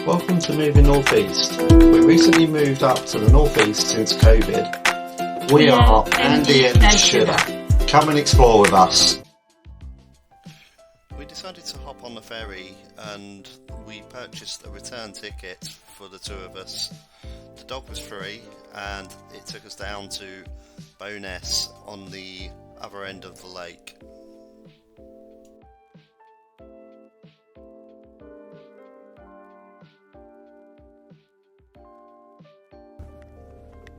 Welcome to Moving North East. We recently moved up to the North East since COVID. We are Andy and Shida. Come and explore with us. We decided to hop on the ferry and we purchased a return ticket for the two of us. The dog was free and it took us down to Bowness on the other end of the lake.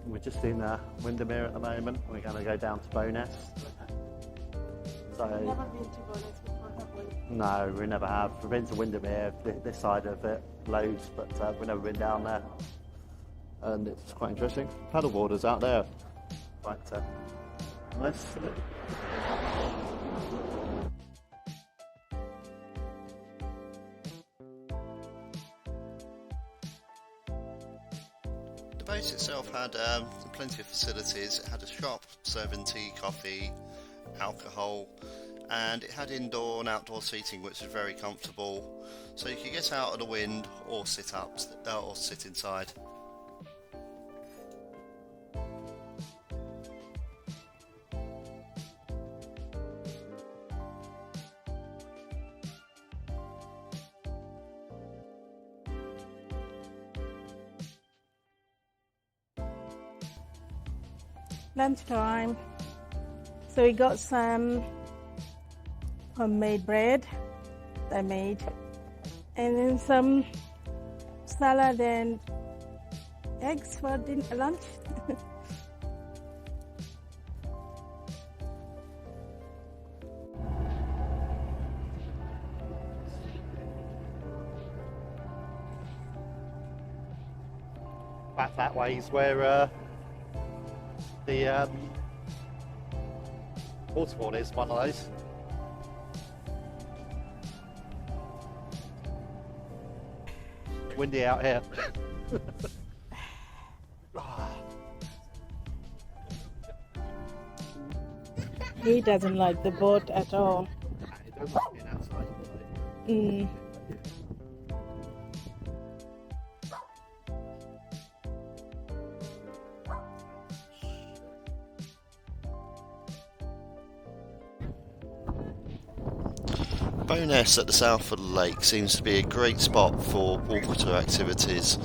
We're just in Windermere at the moment. We're going to go down to Bowness. So, We've never been to Bowness before, have we? no, we never have. We've been to Windermere, this side of it, loads, but we've never been down there. And it's quite interesting. Paddle boarders out there. Quite nice. The boat itself had plenty of facilities. It had a shop serving tea, coffee, alcohol, and it had indoor and outdoor seating, which was very comfortable. So you could get out of the wind or sit or sit inside. Lunchtime. So we got some homemade bread I made, and then some salad and eggs for lunch. Back that way is where the waterfall is, one of those. Windy out here. He doesn't like the boat at all. It does like being outside. Bowness at the south of the lake seems to be a great spot for water activities.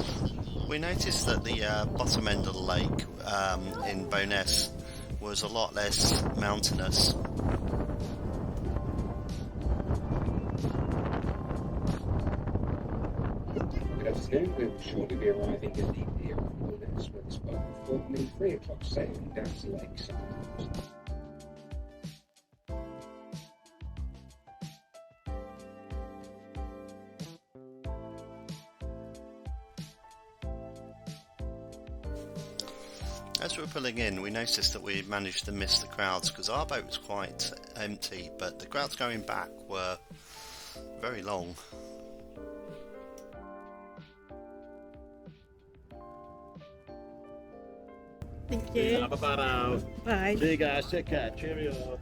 We noticed that the bottom end of the lake in Bowness was a lot less mountainous. Good afternoon, we'll shortly be arriving at the pier of Bowness with this boat for the 3 o'clock sailing down to the lake side. As we were pulling in, we noticed that we managed to miss the crowds because our boat was quite empty, but the crowds going back were very long. Thank you. Bye. See you guys, take care, cheerio.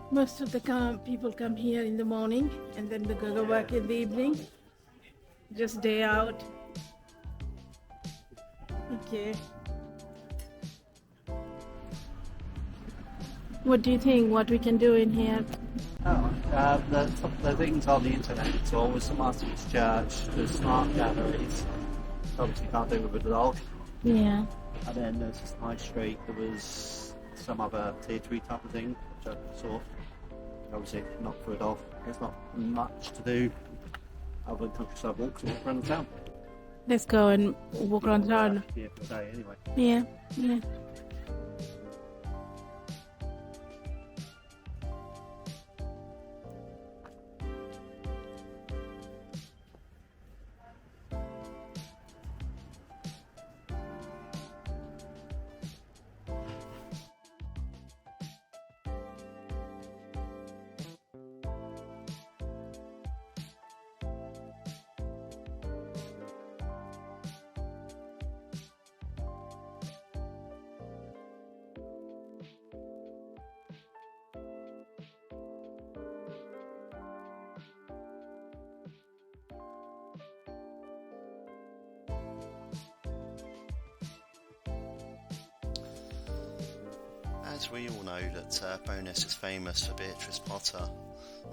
Most of the people come here in the morning and then they go to work in the evening. Just day out. Okay. What do you think? What we can do in here? The things on the internet, it's always some artist church, there's smart galleries, obviously can't do with a dog. Yeah. And then there's this high street, there was some other tier 3 type of thing, which I saw. Obviously not for a dog. There's not much to do other than countryside walks and walk around the town. Let's go and walk around town. Yeah, for the day anyway. Yeah. as we all know that Bowness is famous for Beatrix Potter.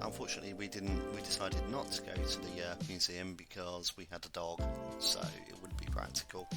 Unfortunately, we decided not to go to the museum because we had a dog, so it wouldn't be practical.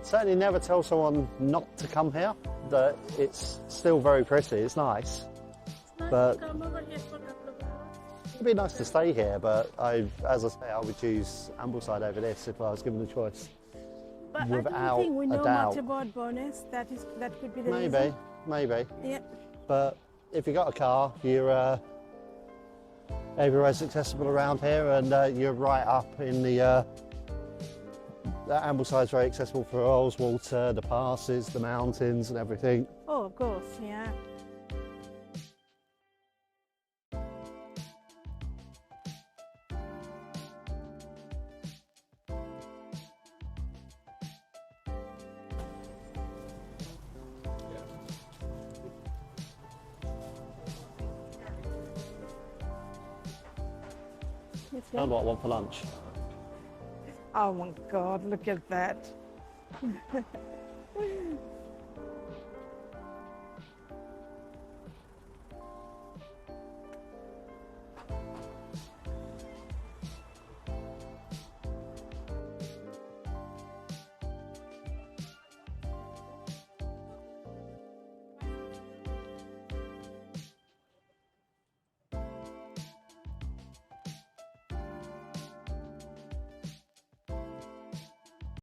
Certainly never tell someone not to come here, that it's still very pretty, it's nice. But Come over here for a couple of hours. it'd be nice to stay here, but as I say, I would choose Ambleside over this if I was given the choice. But I Without don't think we a know doubt. much about Bowness. That could be the Maybe, reason. maybe. Yeah. But if you got a car, you're everywhere's accessible around here, and you're right up in the Ambleside's very accessible for Water, the passes, the mountains and everything. Oh, of course, yeah. Let's go. And what I want for lunch. Oh my God, look at that.